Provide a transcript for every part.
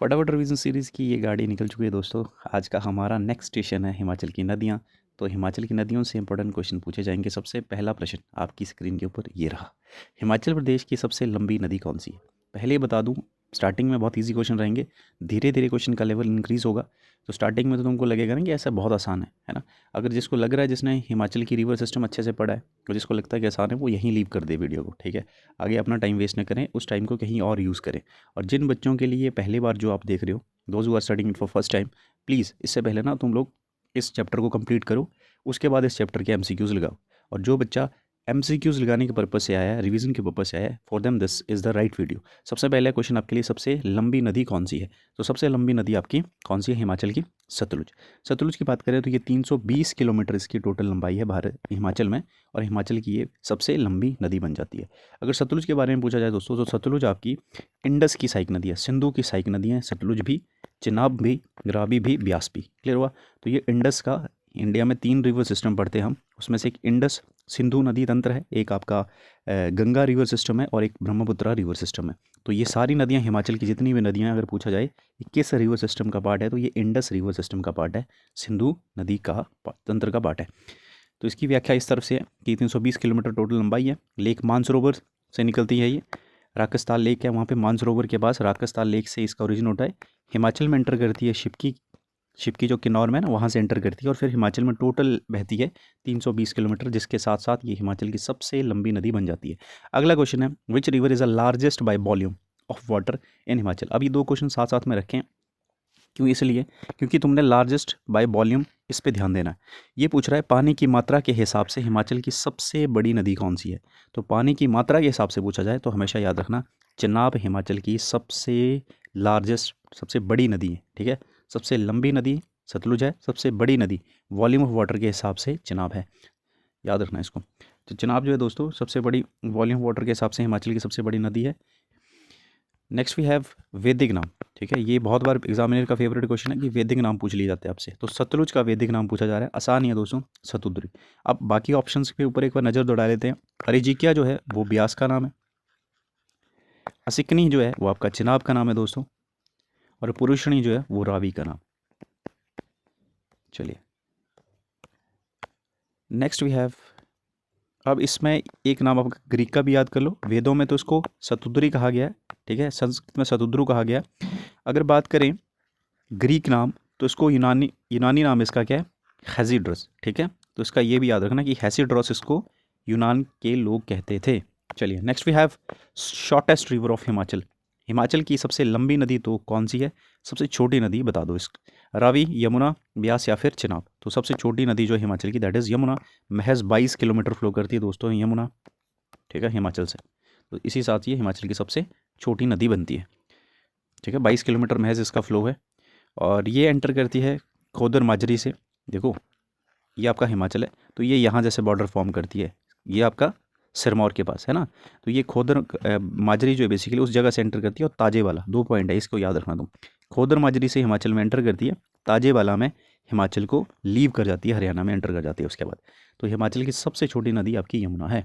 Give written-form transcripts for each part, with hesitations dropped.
फटाफट revision series की ये गाड़ी निकल चुकी है दोस्तों। आज का हमारा नेक्स्ट स्टेशन है हिमाचल की नदियाँ। तो हिमाचल की नदियों से इंपॉर्टेंट क्वेश्चन पूछे जाएंगे। सबसे पहला प्रश्न आपकी स्क्रीन के ऊपर ये रहा। हिमाचल प्रदेश की सबसे लंबी नदी कौन सी है? पहले ही बता दूं, स्टार्टिंग में बहुत इजी क्वेश्चन रहेंगे, धीरे धीरे क्वेश्चन का लेवल इंक्रीज़ होगा। तो स्टार्टिंग में तो तुमको लगेगा ना कि ऐसा बहुत आसान है ना। अगर जिसको लग रहा है, जिसने हिमाचल की रिवर सिस्टम अच्छे से पढ़ा है, और जिसको लगता है कि आसान है, वो यहीं लीव कर दे वीडियो को, ठीक है। आगे अपना टाइम वेस्ट न करें, उस टाइम को कहीं और यूज़ करें। और जिन बच्चों के लिए पहली बार जो आप देख रहे हो, those who are studying it for first time, please इससे पहले ना तुम लोग इस चैप्टर को कंप्लीट करो, उसके बाद इस चैप्टर के एमसीक्यूज़ लगाओ। और जो बच्चा एमसीक्यूज़ लगाने के पर्पज़ से आया है, रिवीजन के पर्पज़ से आया है, for them this is the right video. सबसे पहला क्वेश्चन आपके लिए, सबसे लंबी नदी कौन सी है? तो सबसे लंबी नदी आपकी कौन सी है? हिमाचल की सतलुज। सतलुज की बात करें तो ये 320 किलोमीटर इसकी टोटल लंबाई है भारत हिमाचल में, और हिमाचल की ये सबसे लंबी नदी बन जाती है। अगर सतलुज के बारे में पूछा जाए दोस्तों, तो सतलुज आपकी इंडस की सहायक नदी है, सिंधु की सहायक नदी है। सतलुज भी, चिनाब भी, रावी भी, ब्यास भी। क्लियर हुआ? तो ये इंडस का, इंडिया में 3 रिवर सिस्टम पढ़ते हैं हम, उसमें से एक इंडस सिंधु नदी तंत्र है, एक आपका गंगा रिवर सिस्टम है, और एक ब्रह्मपुत्रा रिवर सिस्टम है। तो ये सारी नदियाँ, हिमाचल की जितनी भी नदियाँ, अगर पूछा जाए ये किस रिवर सिस्टम का पार्ट है, तो ये इंडस रिवर सिस्टम का पार्ट है, सिंधु नदी का तंत्र का पार्ट है। तो इसकी व्याख्या इस तरफ से है कि 320 किलोमीटर टोटल लंबाई है। लेक मानसरोवर से निकलती है ये, राकसताल लेक है वहाँ पे मानसरोवर के पास, राकसताल लेक से इसका ओरिजिन होता है। हिमाचल में एंटर करती है शिपकी जो किन्नौर में ना, वहाँ से एंटर करती है, और फिर हिमाचल में टोटल बहती है 320 किलोमीटर, जिसके साथ साथ ये हिमाचल की सबसे लंबी नदी बन जाती है। अगला क्वेश्चन है, which river is the largest by volume of water in Himachal. अब ये दो क्वेश्चन साथ साथ में रखें, क्यों? इसलिए क्योंकि तुमने लार्जेस्ट बाय वॉल्यूम, इस पे ध्यान देना है। ये पूछ रहा है पानी की मात्रा के हिसाब से हिमाचल की सबसे बड़ी नदी कौन सी है। तो पानी की मात्रा के हिसाब से पूछा जाए तो हमेशा याद रखना, चिनाब हिमाचल की सबसे लार्जेस्ट, सबसे बड़ी नदी है, ठीक है। सबसे लंबी नदी सतलुज है, सबसे बड़ी नदी वॉल्यूम ऑफ वाटर के हिसाब से चिनाब है, याद रखना इसको। तो चिनाब जो है दोस्तों, सबसे बड़ी वॉल्यूम वाटर के हिसाब से हिमाचल की सबसे बड़ी नदी है। नेक्स्ट वी हैव वैदिक नाम, ठीक है। ये बहुत बार एग्जामिनर का फेवरेट क्वेश्चन है कि वैदिक नाम पूछ लिए जाते हैं आपसे। तो सतलुज का वैदिक नाम पूछा जा रहा है, आसान ही है दोस्तों, सतुद्री। अब बाकी ऑप्शंस के ऊपर एक बार नज़र दौड़ा लेते हैं। अरिजिकिया जो है वो ब्यास का नाम है, असिकनी जो है वो आपका चिनाब का नाम है दोस्तों, और पुरुषणी जो है वो रावी का नाम। चलिए नेक्स्ट वी हैव, अब इसमें एक नाम आपका ग्रीक का भी याद कर लो। वेदों में तो इसको सतुद्री कहा गया है, ठीक है, संस्कृत में सतुद्रु कहा गया है। अगर बात करें ग्रीक नाम, तो इसको यूनानी नाम इसका क्या है? हेसिड्रस, ठीक है। तो इसका ये भी याद रखना कि हेसिड्रस इसको यूनान के लोग कहते थे। चलिए next we have shortest river of Himachal. Himachal की सबसे लंबी नदी तो कौन सी है? सबसे छोटी नदी बता दो इस, रावी, यमुना, ब्यास या फिर चिनाब। तो सबसे छोटी नदी जो है हिमाचल की, दैट इज़ यमुना। महज 22 किलोमीटर फ्लो करती है दोस्तों यमुना, ठीक है, हिमाचल से। तो इसी साथ ये हिमाचल की सबसे छोटी नदी बनती है, ठीक है। 22 किलोमीटर महज इसका फ्लो है, और ये एंटर करती है खोदर माजरी से। देखो ये आपका हिमाचल है, तो ये यहाँ जैसे बॉर्डर फॉर्म करती है, ये आपका सिरमौर के पास है ना। तो ये खोदर माजरी जो है बेसिकली उस जगह से एंटर करती है, और ताजे वाला, 2 पॉइंट है, इसको याद रखना तुम। खोदर माजरी से हिमाचल में एंटर करती है, ताजे वाला में हिमाचल को लीव कर जाती है, हरियाणा में एंटर कर जाती है उसके बाद। तो हिमाचल की सबसे छोटी नदी आपकी यमुना है।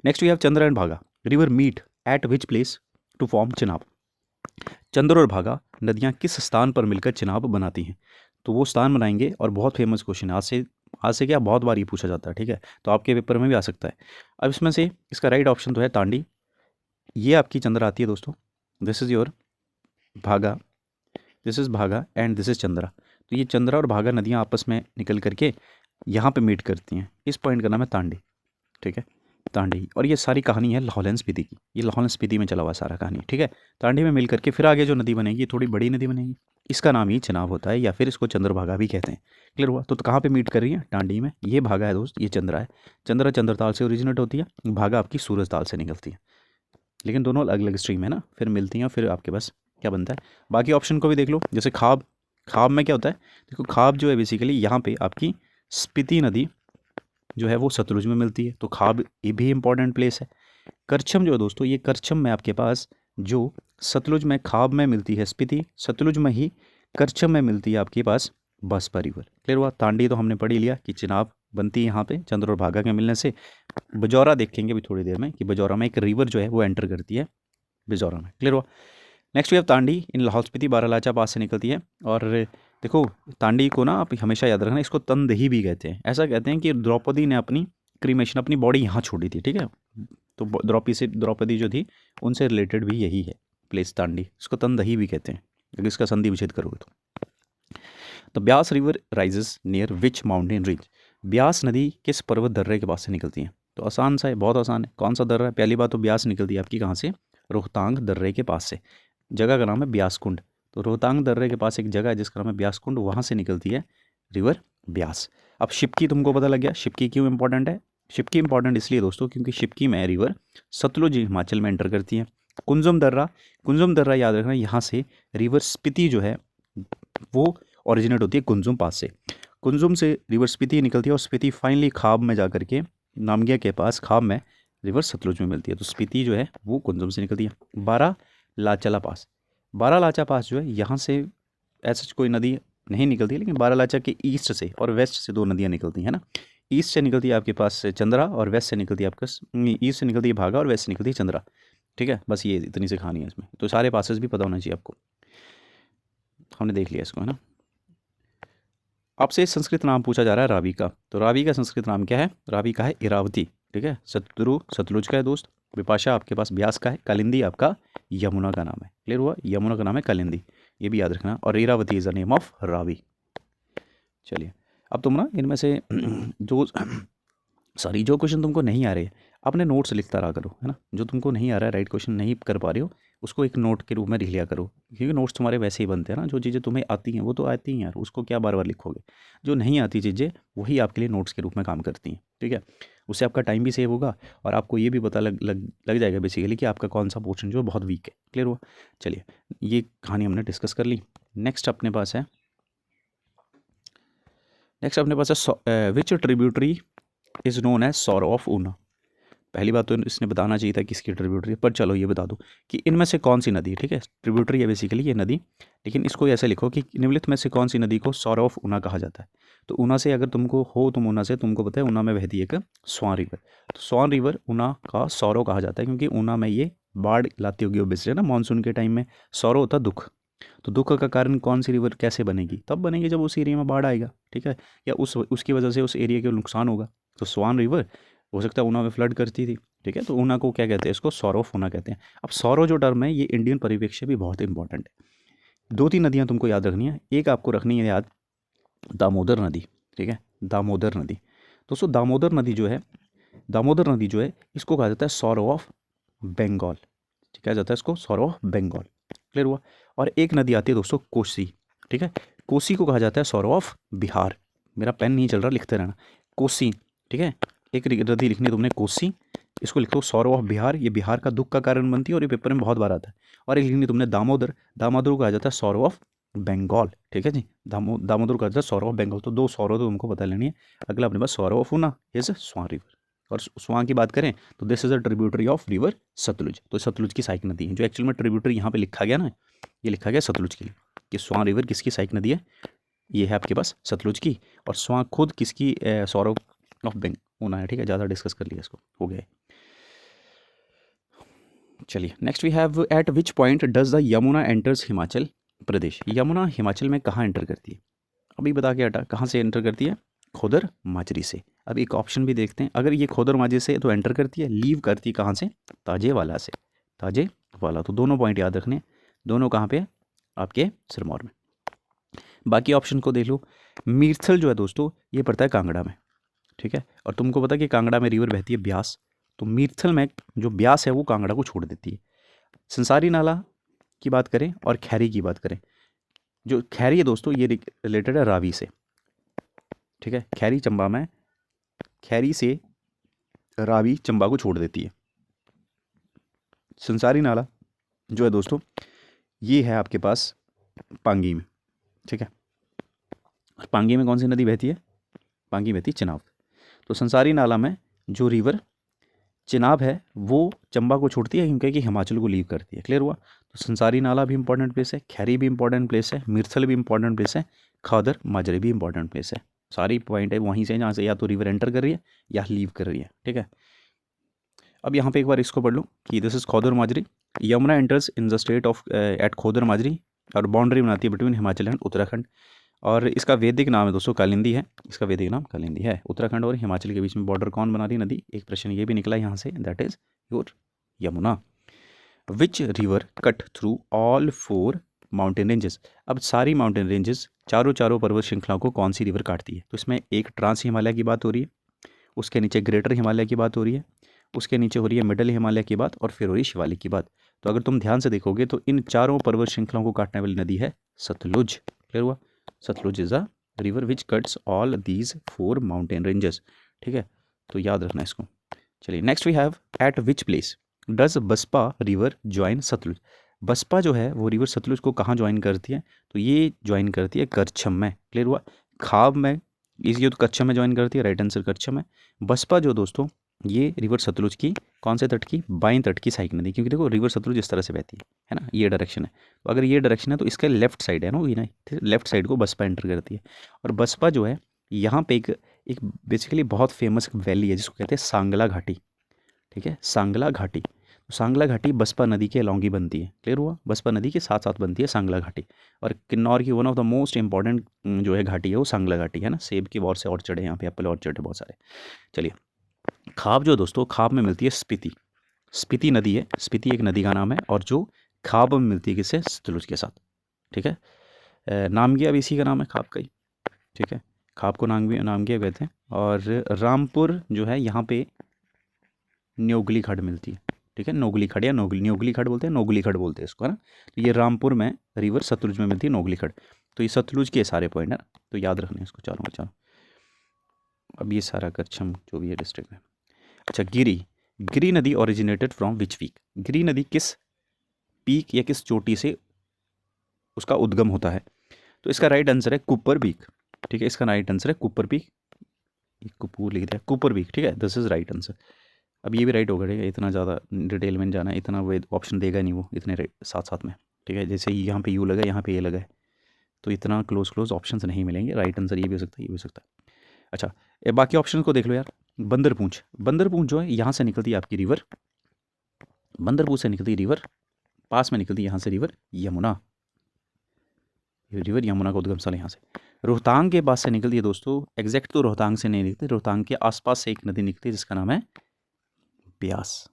Next we have Chandra and Bhaga. River meet at which place to form Chenab. Chandra और भागा नदियाँ किस स्थान पर मिलकर चिनाब बनाती हैं? तो वो स्थान बनाएंगे, और बहुत फेमस क्वेश्चन है, आज से क्या बहुत बार ये पूछा जाता है, ठीक है। तो आपके पेपर में भी आ सकता है। अब इसमें से इसका राइट ऑप्शन तो है तांडी। ये आपकी चंद्र आती है दोस्तों, दिस इज़ योर भागा, दिस इज़ भागा एंड दिस इज़ चंद्रा। तो ये चंद्रा और भागा नदियाँ आपस में निकल करके यहाँ पे मीट करती हैं, इस पॉइंट का नाम है तांडी, ठीक है, तांडी। और ये सारी कहानी है लाहौल स्पीति की, ये लाहौल स्पीति में चला हुआ सारा कहानी, ठीक है। तांडी में मिल करके फिर आगे जो नदी बनेगी, थोड़ी बड़ी नदी बनेगी, इसका नाम ही चिनाब होता है, या फिर इसको चंद्रभागा भी कहते हैं। क्लियर हुआ? तो कहाँ पे मीट कर रही है? टांडी में। ये भागा है दोस्त, ये चंद्रा है। चंद्रा चंद्रताल से ओरिजिनेट होती है, भागा आपकी सूरजताल से निकलती है, लेकिन दोनों अलग अलग स्ट्रीम है ना, फिर मिलती हैं, फिर आपके पास क्या बनता है। बाकी ऑप्शन को भी देख लो, जैसे खाब, खाब में क्या होता है? देखो खाब जो है बेसिकली यहाँ पे आपकी स्पीति नदी जो है वो सतलुज में मिलती है, तो खाब ये भी इंपॉर्टेंट प्लेस है। करछम जो है दोस्तों, ये करछम में आपके पास जो सतलुज में खाब में मिलती है स्पीति, सतलुज में ही करछम में मिलती है आपके पास बसपा रिवर। क्लियर हुआ? तांडी तो हमने पढ़ ही लिया कि चिनाब बनती है यहाँ पे चंद्र और भागा के मिलने से। बजौरा देखेंगे अभी थोड़ी देर में कि बजौरा में एक रिवर जो है वो एंटर करती है बिजौरा में। क्लियर हुआ? नेक्स्ट वी हैव तांडी, इन लाहौल स्पीति बारालाचा पास से निकलती है। और देखो तांडी को ना आप हमेशा याद रखना, इसको तंदही भी कहते हैं। ऐसा कहते हैं कि द्रौपदी ने अपनी क्रीमेशन, अपनी बॉडी यहाँ छोड़ी थी, ठीक है। तो द्रौपदी जो थी उनसे रिलेटेड भी यही है प्लेस तांडी, इसको तंदही भी कहते हैं अगर इसका संधि विच्छेद करोगे तो। The Beas river rises near which mountain range, Beas नदी किस पर्वत दर्रे के पास से निकलती है। तो आसान सा है, बहुत आसान है। कौन सा दर्रा है? पहली बात तो ब्यास निकलती है आपकी कहाँ से? रोहतांग दर्रे के पास से। जगह का नाम है ब्यास कुंड। तो रोहतांग दर्रे के पास एक जगह है जिसका नाम है ब्यास कुंड, वहाँ से निकलती है रिवर ब्यास। अब शिपकी तुमको पता लग गया, शिपकी क्यों इंपॉर्टेंट है? शिपकी इंपॉर्टेंट इसलिए दोस्तों क्योंकि शिपकी में रिवर सतलुज हिमाचल में एंटर करती है। कुंजम दर्रा याद रखना, यहाँ से रिवर स्पीति जो है वो ओरिजिनेट होती है कुंजुम पास से। कुंजुम से रिवर स्पीति निकलती है और स्पीति फाइनली खाब में जा करके नामगिया के पास खाब में रिवर सतलुज में मिलती है। तो स्पीति जो है वो कुंजुम से निकलती है। बारालाचा पास जो है यहाँ से ऐसा कोई नदी नहीं निकलती, लेकिन बारालाचा के ईस्ट से और वेस्ट से दो नदियाँ निकलती हैं ना। ईस्ट से निकलती है आपके पास चंद्रा और वेस्ट से निकलती है आपका, ईस्ट से निकलती है भागा और वेस्ट से निकलती है चंद्रा, ठीक है। बस ये इतनी सी कहानी है इसमें, तो सारे पासेस भी पता होना चाहिए आपको। हमने देख लिया इसको, है ना। आपसे संस्कृत नाम पूछा जा रहा है रावी का, तो रावी का संस्कृत नाम क्या है? रावी का है इरावती, ठीक है। सतलुज का है दोस्त। विपाशा आपके पास ब्यास का है। कालिंदी आपका यमुना का नाम है। क्लियर हुआ? यमुना का नाम है कालिंदी, ये भी याद रखना। और Iravati is the name of Ravi. चलिए अब तुम ना इनमें से जो जो क्वेश्चन तुमको नहीं आ रहे अपने नोट्स लिखता रहा करो, है ना। जो तुमको नहीं आ रहा है, राइट क्वेश्चन नहीं कर पा रहे हो, उसको एक नोट के रूप में लिख लिया करो, क्योंकि नोट्स तुम्हारे वैसे ही बनते हैं ना। जो चीज़ें तुम्हें आती हैं वो तो आती हैं यार, उसको क्या बार बार लिखोगे। जो नहीं आती चीज़ें वही आपके लिए नोट्स के रूप में काम करती हैं, ठीक है। उससे आपका टाइम भी सेव होगा और आपको ये भी पता लग जाएगा बेसिकली कि आपका कौन सा पोर्शन जो बहुत वीक है। क्लियर हुआ? चलिए ये कहानी हमने डिस्कस कर ली। नेक्स्ट अपने पास है which tributary is known as sorrow of Una. पहली बात तो इसने बताना चाहिए था किसकी ट्रिब्यूटरी, पर चलो ये बता दो कि इनमें से कौन सी नदी है, ठीक है। ट्रिब्यूटरी है बेसिकली ये नदी, लेकिन इसको ऐसे लिखो कि निम्नलिखित में से कौन सी नदी को सॉरो ऑफ ऊना कहा जाता है। तो ऊना से अगर तुम ऊना से तुमको पता है ऊना में बहती है एक स्वान रिवर, तो स्वान रिवर ऊना का सौरो कहा जाता है, क्योंकि ऊना में ये बाढ़ लाती होगी ओब्वियसली ना, मानसून के टाइम में सौरो होता है दुख। तो दुख का कारण कौन सी रिवर कैसे बनेगी? तब बनेगी जब उस एरिया में बाढ़ आएगा, ठीक है, या उसकी वजह से उस एरिया के नुकसान होगा। तो स्वान रिवर हो सकता है ऊना में फ्लड करती थी, ठीक है। तो ऊना को क्या कहते हैं? इसको सौरो ऑफ ऊना कहते हैं। अब सौरो जो टर्म है ये इंडियन परिप्रेक्ष्य भी बहुत इंपॉर्टेंट है। 2-3 नदियाँ तुमको याद रखनी है। एक आपको रखनी है याद दामोदर नदी, ठीक है। दामोदर नदी दोस्तों, दामोदर नदी जो है इसको कहा जाता है सौरो ऑफ बंगाल, ठीक है, जाता है इसको सौरो ऑफ बंगाल। क्लियर हुआ? और एक नदी आती है दोस्तों कोसी, ठीक है। कोसी को कहा जाता है सौरो ऑफ बिहार। मेरा पेन नहीं चल रहा, लिखते रहना कोसी, ठीक है। एक नदी लिखनी है तुमने कोसी, इसको लिखो सौरो ऑफ बिहार, ये बिहार का दुख का कारण बनती है और ये पेपर में बहुत बार आता है। और एक लिखनी तुमने दामोदर को कहा जाता है सौरो ऑफ बंगाल, ठीक है जी। दामोदर को कहा जाता है सौरो ऑफ बंगाल। तो 2 सौरो तो तुमको पता लेनी है। अगला अपने पास sorrow of Una is Swan river. और स्वां की बात करें तो this is a tributary of river Sutlej. तो सतलुज की सहायक नदी है, जो एक्चुअल में ट्रिब्यूटरी यहाँ पे लिखा गया ना, ये लिखा गया सतलुज के लिए कि स्वां रिवर किसकी सहायक नदी है? ये है आपके पास सतलुज की। और स्वां खुद किसकी? सौरो ऑफ बेंग ऊना है, ठीक है। ज़्यादा डिस्कस कर लिया, इसको हो गया। चलिए next we have at which point does the Yamuna enters Himachal Pradesh. Yamuna Himachal में कहाँ एंटर करती है? अभी बता के हटा, कहाँ से एंटर करती है? खोदर माजरी से। अब एक ऑप्शन भी देखते हैं, अगर ये खोदर माजरी से तो एंटर करती है, लीव करती है कहाँ से? ताजेवाला से। ताजेवाला, तो दोनों पॉइंट याद रखने। दोनों कहाँ पे? आपके सिरमौर में। बाकी ऑप्शन को देख लो। मीरथल जो है दोस्तों ये पड़ता है कांगड़ा में, ठीक है। और तुमको पता है कि कांगड़ा में रिवर बहती है ब्यास, तो मीरथल में जो ब्यास है वो कांगड़ा को छोड़ देती है। संसारी नाला की बात करें और खैरी की बात करें, जो खैरी है दोस्तों ये रिलेटेड है रावी से, ठीक है। खैरी से रावी चंबा को छोड़ देती है। संसारी नाला जो है दोस्तों ये है आपके पास पांगी में, ठीक है। पांगी में कौन सी नदी बहती है? पांगी बहती चिनाब। तो संसारी नाला में जो रिवर चिनाब है वो चंबा को छोड़ती है, क्योंकि हिमाचल को लीव करती है। क्लियर हुआ? तो संसारी नाला भी इंपॉर्टेंट प्लेस है, खैरी भी इंपॉर्टेंट प्लेस है, मीरथल भी इंपॉर्टेंट प्लेस है, खादर माजरे भी इंपॉर्टेंट प्लेस है। सारी पॉइंट है वहीं से जहाँ से या तो रिवर एंटर कर रही है या लीव कर रही है, ठीक है। अब यहाँ पे एक बार इसको पढ़ लो कि this is Khodar Majri, Yamuna enters in the state of at Khodar Majri, और बाउंड्री बनाती है बिटवीन हिमाचल एंड उत्तराखंड। और इसका वैदिक नाम है दोस्तों कालिंदी है, इसका वैदिक नाम कालिंदी है। उत्तराखंड और हिमाचल के बीच में बॉर्डर कौन बना रही नदी, एक प्रश्न ये भी निकला यहाँ से, that is your Yamuna. Which river cut through all 4 mountain ranges. अब सारी माउंटेन रेंजेस, चारों पर्वत श्रृंखलाओं को कौन सी रिवर काटती है, तो इसमें एक ट्रांस हिमालय की बात हो रही है, उसके नीचे ग्रेटर हिमालय की बात हो रही है, उसके नीचे हो रही है मिडल हिमालय की बात, और फिर हो रही है शिवालिक की बात। तो अगर तुम ध्यान से देखोगे तो इन चारों पर्वत श्रृंखलाओं को काटने वाली नदी है सतलुज। क्लियर हुआ? Sutlej is a river which cuts all these 4 mountain ranges. ठीक है, तो याद रखना इसको। चलिए next we have at which place does Baspa river join Sutlej. Baspa जो है वो रिवर सतलुज को कहाँ ज्वाइन करती है, तो ये ज्वाइन करती है करछम में। क्लियर हुआ? खाब में, ये तो कच्छम में ज्वाइन करती है, राइट आंसर करछम है। बसपा जो दोस्तों ये रिवर सतलुज की कौन से तट की, बाईं तट की सहायक नदी, क्योंकि देखो रिवर सतलुज इस तरह से बहती है ना, ये डायरेक्शन है, तो अगर ये डायरेक्शन है तो इसका लेफ्ट साइड है ना, ये ना लेफ्ट साइड को बसपा एंटर करती है। और बसपा जो है यहाँ पे एक बेसिकली बहुत फेमस वैली है जिसको कहते हैं सांगला घाटी। ठीक है, सांगला घाटी। तो सांगला घाटी बसपा नदी के अलॉन्ग ही बनती है। क्लियर हुआ? बसपा नदी के साथ साथ बनती है सांगला घाटी। और किन्नौर की one of the most important जो है घाटी है वो सांगला घाटी है ना, सेब की बहुत से ऑर्चर्ड है यहाँ पे, एप्पल ऑर्चर्ड है बहुत सारे। चलिए खाब जो दोस्तों, खाब में मिलती है स्पीति, स्पीति नदी है, स्पीति एक नदी का नाम है, और जो खाब में मिलती है किससे, सतलुज के साथ। ठीक है, नामगिया भी इसी का नाम है, खाब का ही। ठीक है, खाब को नामगिया कहते हैं। और रामपुर जो है यहाँ पे न्योगली खड़ मिलती है। ठीक है, नोगली खड़ या न्योगली खड़ बोलते हैं, नोगली खड़ बोलते हैं इसको, है ना। तो ये रामपुर में रिवर सतलुज में मिलती है नोगली खड़। तो ये सतलुज के सारे पॉइंट है ना, तो याद रखना है इसको चारों का चारों। अब ये सारा करछम जो भी है डिस्ट्रिक्ट में। अच्छा, गिरी नदी ओरिजिनेटेड फ्रॉम विच पीक। गिरी नदी किस पीक या किस चोटी से उसका उद्गम होता है, तो इसका राइट आंसर है कुपर पीक। ठीक है, इसका राइट आंसर है कुपर पीक, कुपूर लिख दिया, कुपर पीक। ठीक है, दिस इज राइट आंसर। अब ये भी राइट होगा, ठीक है, इतना ज़्यादा डिटेल में जाना है, इतना वो ऑप्शन देगा नहीं वो इतने साथ साथ में। ठीक है, जैसे यहाँ पे यू लगा, यहाँ पे ये लगा है, तो इतना क्लोज ऑप्शंस नहीं मिलेंगे। राइट आंसर ये भी हो सकता है, ये भी हो सकता है। अच्छा, बाकी ऑप्शन को देख लो यार। बंदरपूंछ जो है यहाँ से निकलती है आपकी रिवर, बंदरपूंछ से निकलती है रिवर, पास में निकलती है यहाँ से रिवर यमुना, रिवर यमुना का उद्गम स्थल यहाँ से। रोहतांग के पास से निकलती है दोस्तों, एग्जैक्ट तो रोहतांग से नहीं निकलती, रोहतांग के आसपास से एक नदी निकलती है जिसका नाम है ब्यास।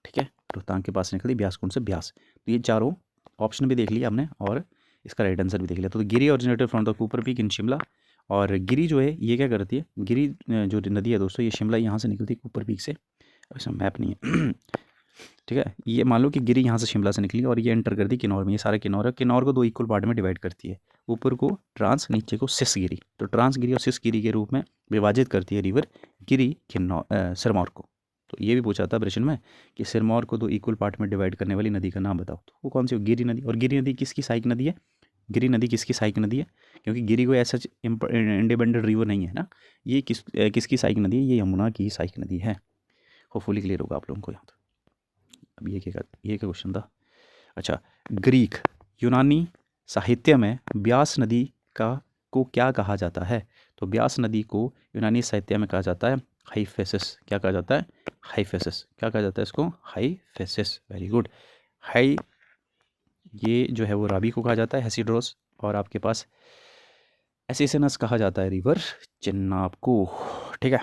ठीक है, रोहतांग के पास निकलती ब्यास कुंड से ब्यास। तो ये चारों ऑप्शन भी देख लिया हमने और इसका राइट आंसर भी देख लिया। तो Giri originated from the Kupar peak in Shimla. और गिरी जो है ये क्या करती है, गिरी जो नदी है दोस्तों ये शिमला यहाँ से निकलती है कुपर पीक से। अब इसमें मैप नहीं है ठीक है, ये मान लो कि गिरी यहाँ से शिमला से निकली और ये एंटर कर दी किन्नौर में। ये सारा किन्नौर है, किन्नौर को 2 इक्वल पार्ट में डिवाइड करती है, ऊपर को ट्रांस, नीचे को सिस गिरी। तो ट्रांस गिरी और सिस गिरी के रूप में विभाजित करती है रिवर गिरी सिरमौर को। तो ये भी पूछा था प्रश्न में कि सिरमौर को 2 इक्वल पार्ट में डिवाइड करने वाली नदी का नाम बताओ, तो वो कौन सी, गिरी नदी। और गिरी नदी किसकी सहायक नदी है, गिरी नदी किसकी सहायक नदी है, क्योंकि गिरी कोई ऐसा इंडिपेंडेंट रिवर नहीं है ना, ये किसकी सहायक नदी है, ये यमुना की सहायक नदी है। होपफुली क्लियर होगा आप लोगों को यहाँ। अब ये क्या क्वेश्चन था। अच्छा, ग्रीक यूनानी साहित्य में ब्यास नदी को क्या कहा जाता है, तो ब्यास नदी को यूनानी साहित्य में कहा जाता है हाइफेसिस। क्या कहा जाता है, हाइफेसिस। क्या कहा जाता है इसको, हाइफेसिस। Very good. हाई ये जो है वो रावी को कहा जाता है, हेसिड्रोस। और आपके पास एसिसनस कहा जाता है रिवर चिन्नाब को। ठीक है,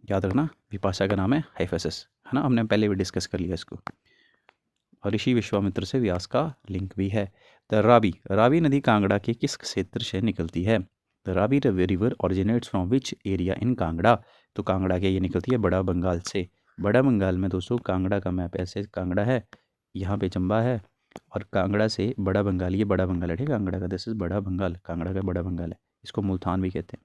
याद रखना विपाशा का नाम है हाइफेसिस, है ना, हमने पहले भी डिस्कस कर लिया इसको। और ऋषि विश्वामित्र से व्यास का लिंक भी है। द रावी नदी कांगड़ा के किस क्षेत्र से निकलती है, the Ravi river originates from which area in Kangra. तो कांगड़ा के ये निकलती है बड़ा बंगाल से। बड़ा बंगाल में दोस्तों कांगड़ा का मैप ऐसे, कांगड़ा है, यहाँ पे चंबा है, और कांगड़ा से बड़ा बंगाल, ये बड़ा बंगाल है। ठीक है, कांगड़ा का दिस इज बड़ा बंगाल, कांगड़ा का बड़ा बंगाल है, इसको मुल्तान भी कहते हैं।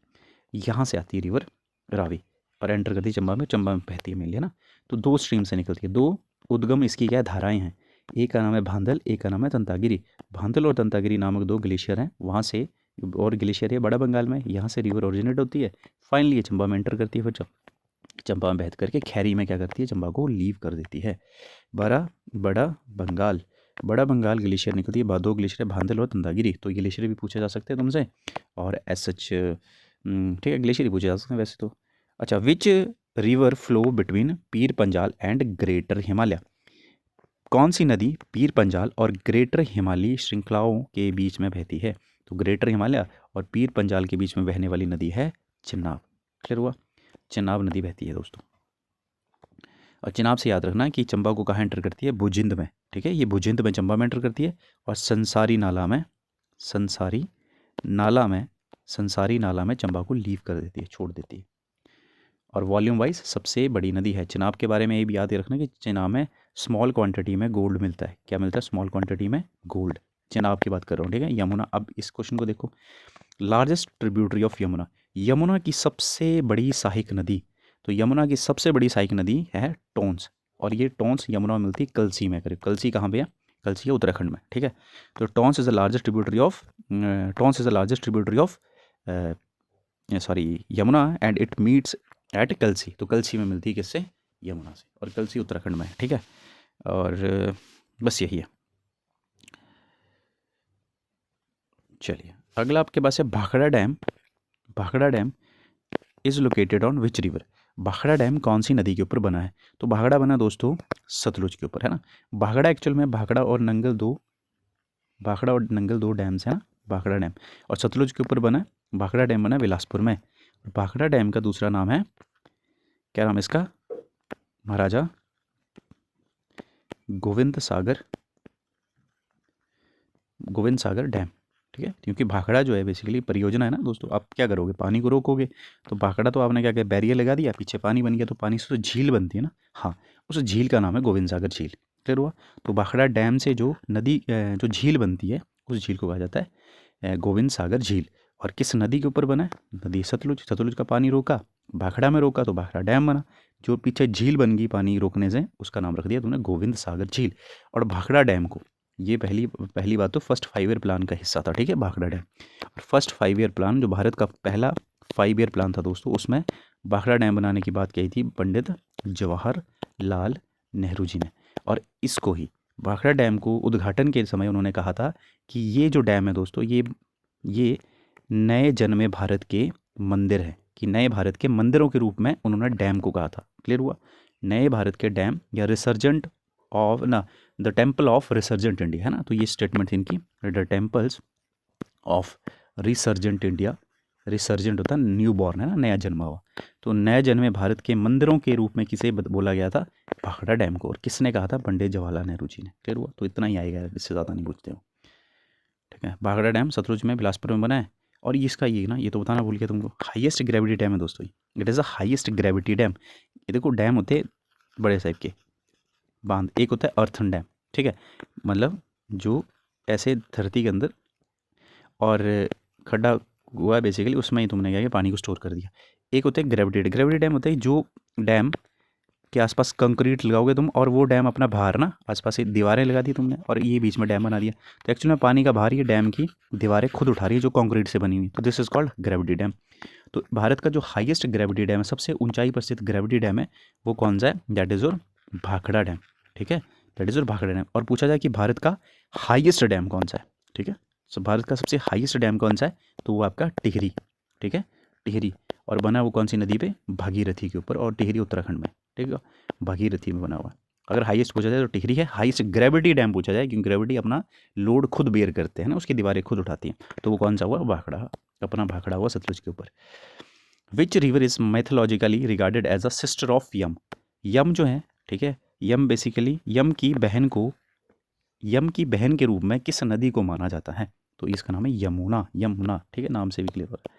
यहाँ से आती है रिवर रावी और एंटर करती है चंबा में बहती है मेनली, है ना। तो 2 स्ट्रीम से निकलती है, 2 उद्गम इसकी क्या धाराएं हैं, एक का नाम है भांदल, एक का नाम है तंतागिरी। भांदल और तंतागिरी नामक 2 ग्लेशियर हैं वहाँ से, और ग्लेशियर है बड़ा बंगाल में, यहाँ से रिवर ओरिजिनेट होती है, फाइनली ये चंबा में एंटर करती है, फिर चंबा में बहत करके खैरी में क्या करती है, चंबा को लीव कर देती है। बड़ा बंगाल ग्लेशियर निकलती है, 2 ग्लेशियर है भांदल और तंतागिरी। तो ये ग्लेशियर भी पूछे जा सकते हैं तुमसे, और एस सच ठीक है ग्लेशियर ही पूछे जा सकते हैं वैसे तो। अच्छा, which river flow between Pir Panjal and greater Himalaya. कौन सी नदी पीर पंजाल और ग्रेटर हिमालयी श्रृंखलाओं के बीच में बहती है? तो ग्रेटर हिमालय और पीर पंजाल के बीच में बहने वाली नदी है चिनाब। क्लियर हुआ? चिनाब नदी बहती है दोस्तों। और चिनाब से याद रखना कि चंबा को कहाँ एंटर करती है? भुजिंद में। ठीक है, ये भुजिंद में चंबा में एंटर करती है और संसारी नाला में चंबा को लीव कर देती है, छोड़ देती है। और वॉल्यूम वाइज सबसे बड़ी नदी है। चिनाब के बारे में ये भी याद रखना कि चिनाब में स्मॉल क्वांटिटी में गोल्ड मिलता है। क्या मिलता है? स्मॉल क्वांटिटी में गोल्ड। चिनाब की बात कर रहा हूँ। ठीक है, यमुना। अब इस क्वेश्चन को देखो, largest tributary of Yamuna. Yamuna की सबसे बड़ी सहायक नदी। तो यमुना की सबसे बड़ी सहायक नदी है टोंस, और ये टोंस यमुना मिलती है कलसी में करीब। कलसी कहाँ पे है? कलसी है उत्तराखंड में। ठीक है, तो Tons is the largest tributary of Yamuna and it meets at Kalsi. तो कलसी में मिलती है किससे? यमुना से, और कलसी उत्तराखंड में है। ठीक है, और बस यही है। चलिए अगला आपके पास है Bhakra dam. Bhakra dam is located on which river. Bhakra dam कौन सी नदी के ऊपर बना है? तो भाखड़ा बना दोस्तों सतलुज के ऊपर, है ना। भाखड़ा एक्चुअल में भाखड़ा और नंगल दो डैम्स हैं ना, भाखड़ा डैम। और सतलुज के ऊपर बना है। भाखड़ा डैम बना है बिलासपुर में। भाखड़ा डैम का दूसरा नाम है, क्या नाम है इसका? महाराजा गोविंद सागर डैम। ठीक है, क्योंकि भाखड़ा जो है बेसिकली परियोजना है ना दोस्तों। आप क्या करोगे? पानी को रोकोगे। तो भाखड़ा तो आपने क्या किया? बैरियर लगा दिया, पीछे पानी बन गया, तो पानी से तो झील बनती है ना। हाँ, उस झील का नाम है गोविंद सागर झील। क्लियर हुआ? तो भाखड़ा डैम से जो नदी जो झील बनती है, उस झील को कहा जाता है गोविंद सागर झील। और किस नदी के ऊपर बना है? नदी सतलुज। सतलुज का पानी रोका, भाखड़ा में रोका, तो भाखड़ा डैम बना। जो पीछे झील बन गई पानी रोकने से, उसका नाम रख दिया तुमने गोविंद सागर झील। और भाखड़ा डैम को, ये पहली बात तो फर्स्ट 5 ईयर प्लान का हिस्सा था। ठीक है, भाखड़ा डैम। और फर्स्ट 5 ईयर प्लान, जो भारत का पहला 5 ईयर प्लान था दोस्तों, उसमें भाखड़ा डैम बनाने की बात कही थी पंडित जवाहरलाल नेहरू जी ने। और इसको ही भाखड़ा डैम को उद्घाटन के समय उन्होंने कहा था कि ये जो डैम है दोस्तों, ये नए जन्मे भारत के मंदिर हैं, कि नए भारत के मंदिरों के रूप में उन्होंने डैम को कहा था। क्लियर हुआ? नए भारत के डैम या रिसर्जेंट ऑफ ना, the temple of resurgent India, है ना। तो ये स्टेटमेंट थी इनकी, the temples of resurgent India. Resurgent होता है न्यू बॉर्न, है ना, नया जन्मा हुआ। तो नए जन्मे भारत के मंदिरों के रूप में किसे बोला गया था? भाखड़ा डैम को। और किसने कहा था? पंडित जवाहरलाल नेहरू जी ने। क्लियर हुआ? तो इतना ही आएगा, इससे ज़्यादा नहीं पूछते हो। ठीक है, भाखड़ा डैम सतलुज में बिलासपुर में बना है। और इसका ये ना, ये तो बताना भूल गया तुमको, हाईएस्ट ग्रेविटी डैम है दोस्तों। It is the highest gravity dam. ये देखो, डैम होते बड़े साइज के बांध। एक होता है अर्थन डैम। ठीक है, मतलब जो ऐसे धरती के अंदर और खड्डा हुआ है बेसिकली, उसमें ही तुमने क्या किया? पानी को स्टोर कर दिया। एक होते हैं ग्रेविटी डैम होता है जो डैम के आसपास कंक्रीट लगाओगे तुम, और वो डैम अपना बाहर ना, आसपास ही दीवारें लगा दी तुमने, और ये बीच में डैम बना दिया। तो एक्चुअली में पानी का बाहर ये डैम की दीवारें खुद उठा रही है, जो कंक्रीट से बनी हुई। तो this is called gravity dam. तो भारत का जो हाईएस्ट ग्रेविटी डैम है, सबसे ऊंचाई पर स्थित ग्रेविटी डैम है, वो कौन सा है? दैट इज और भाखड़ा डैम। ठीक है, दैट इज और भाखड़ा डैम। और पूछा जाए कि भारत का हाईएस्ट डैम कौन सा है? ठीक है, सो भारत का सबसे हाईएस्ट डैम कौन सा है? तो वो आपका टिहरी। ठीक है, टिहरी। और बना वो कौन सी नदी पे? भागीरथी के ऊपर। और टिहरी उत्तराखंड में। ठीक है, भागीरथी में बना हुआ है। अगर हाईएस्ट पूछा जाए तो टिहरी है। हाईएस्ट ग्रेविटी डैम पूछा जाए, क्योंकि ग्रेविटी अपना लोड खुद बेयर करते हैं ना, उसकी दीवारें खुद उठाती हैं, तो वो कौन सा हुआ? भाखड़ा। अपना भाखड़ा हुआ सतलुज के ऊपर। Which river is mythologically regarded as a sister of Yama. Yama जो है, ठीक है, यम बेसिकली यम की बहन के रूप में किस नदी को माना जाता है? तो इसका नाम है यमुना। यमुना, ठीक है, नाम से भी क्लियर हो रहा है।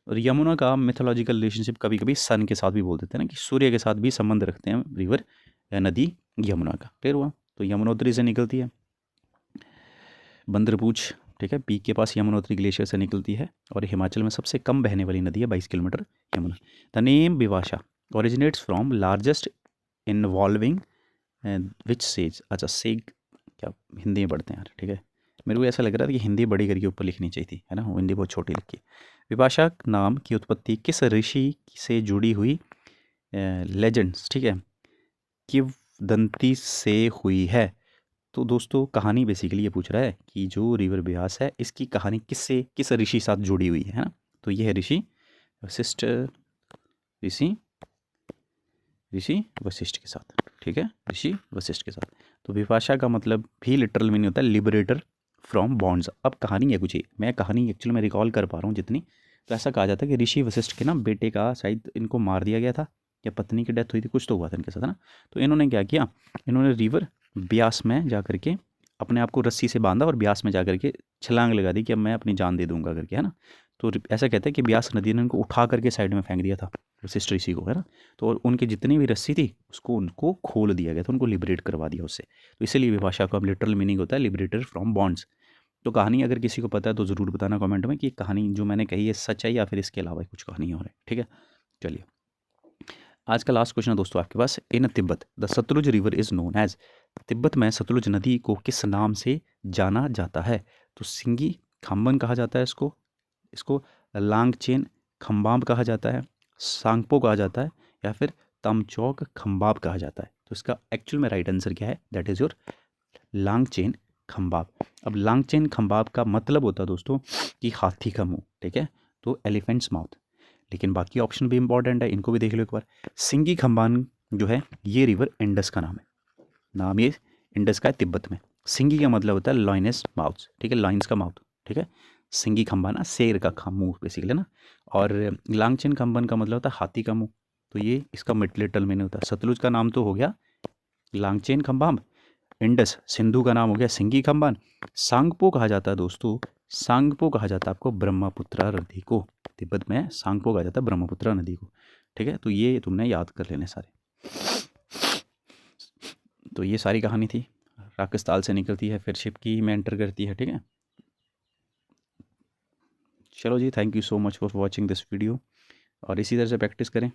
और यमुना का मिथोलॉजिकल रिलेशनशिप कभी कभी सन के साथ भी बोल देते हैं ना, कि सूर्य के साथ भी संबंध रखते हैं रिवर या नदी यमुना का। क्लियर हुआ? तो यमुनोत्री से निकलती है, बंदरपूछ, ठीक है, पीक के पास यमुनोत्री ग्लेशियर से निकलती है। और हिमाचल में सबसे कम बहने वाली नदी है, 22 किलोमीटर, यमुना। द नेम विभाषा originates from largest involving which says. अच्छा, सेग क्या हिंदी में पढ़ते हैं यार। ठीक है, मेरे को ऐसा लग रहा था कि हिंदी बड़ी करके ऊपर लिखनी चाहिए थी, है ना, हिंदी बहुत छोटी लिखी। विभाषा नाम की उत्पत्ति किस ऋषि से जुड़ी हुई लेजेंड्स, ठीक है, किंवदंती से हुई है? तो दोस्तों कहानी बेसिकली ये पूछ रहा है कि जो रिवर ब्यास है, इसकी कहानी किस ऋषि साथ जुड़ी हुई है ना। तो ये है ऋषि वशिष्ठ, ऋषि ऋषि वशिष्ठ के साथ, ठीक है, ऋषि वशिष्ठ के साथ। तो विपाशा का मतलब भी लिटरल मीनिंग होता है लिबरेटर फ्रॉम बॉन्ड्स। अब कहानी है कुछ ही, मैं कहानी एक्चुअली मैं रिकॉल कर पा रहा हूँ जितनी, तो ऐसा कहा जाता है कि ऋषि वशिष्ठ के ना बेटे का शायद इनको मार दिया गया था या पत्नी की डेथ हुई थी, कुछ तो हुआ था इनके साथ, है ना। तो इन्होंने क्या किया, इन्होंने रिवर ब्यास में जा करके अपने आप को रस्सी से बांधा और ब्यास में जा करके छलांग लगा दी कि अब मैं अपनी जान दे दूंगा करके, है ना। तो ऐसा कहते हैं कि ब्यास नदी ने उनको उठा करके साइड में फेंक दिया था वशिष्ठ ऋषि को, है ना। तो और उनकी जितनी भी रस्सी थी उसको उनको खोल दिया गया था, उनको लिबरेट करवा दिया उससे। तो इसीलिए विभाषा का लिटरल मीनिंग होता है लिबरेटर फ्रॉम बॉन्ड्स। तो कहानी अगर किसी को पता है तो ज़रूर बताना कमेंट में कि कहानी जो मैंने कही है सच है या फिर इसके अलावा कुछ कहानी और है, ठीक है। चलिए, आज का लास्ट क्वेश्चन है दोस्तों आपके पास। In Tibet the Sutlej river is known as, Tibet में सतलुज नदी को किस नाम से जाना जाता है। तो सिंगी खाम्बन कहा जाता है इसको, इसको लांगचेन खम्बाब कहा जाता है, सांगपो कहा जाता है, या फिर तमचौक खम्बाब कहा जाता है। तो इसका एक्चुअल में राइट आंसर क्या है, दैट इज़ योर लांगचेन खम्बाब। अब लांगचेन खम्बाब का मतलब होता है दोस्तों कि हाथी का मुंह, ठीक है, तो एलिफेंट्स माउथ। लेकिन बाकी ऑप्शन भी इंपॉर्टेंट है, इनको भी देख लो एक बार। सिंगी खम्बान जो है ये रिवर इंडस का नाम है, नाम ये इंडस का है तिब्बत में। सिंगी का मतलब होता है लॉइनस माउथ, ठीक है, लॉइन्स का माउथ, ठीक है। सिंगी खम्बाना शेर का मुंह बेसिकली ना। और लांगचेन खम्बन का मतलब होता है हाथी का मुंह। तो ये इसका मिड लिटल मीनिंग होता है। सतलुज का नाम तो हो गया लांगचेन खम्बाम, इंडस सिंधु का नाम हो गया सिंगी खम्बान, सांगपो कहा जाता है दोस्तों, सांगपो कहा जाता है आपको ब्रह्मपुत्रा नदी को। तिब्बत में सांगपो कहा जाता है ब्रह्मपुत्रा नदी को, ठीक है। तो ये तुमने याद कर लेने सारे। तो ये सारी कहानी थी। राकेश ताल से निकलती है फिर शिप की में एंटर करती है, ठीक है। चलो जी, thank you so much for watching this video, और इसी तरह से प्रैक्टिस करें।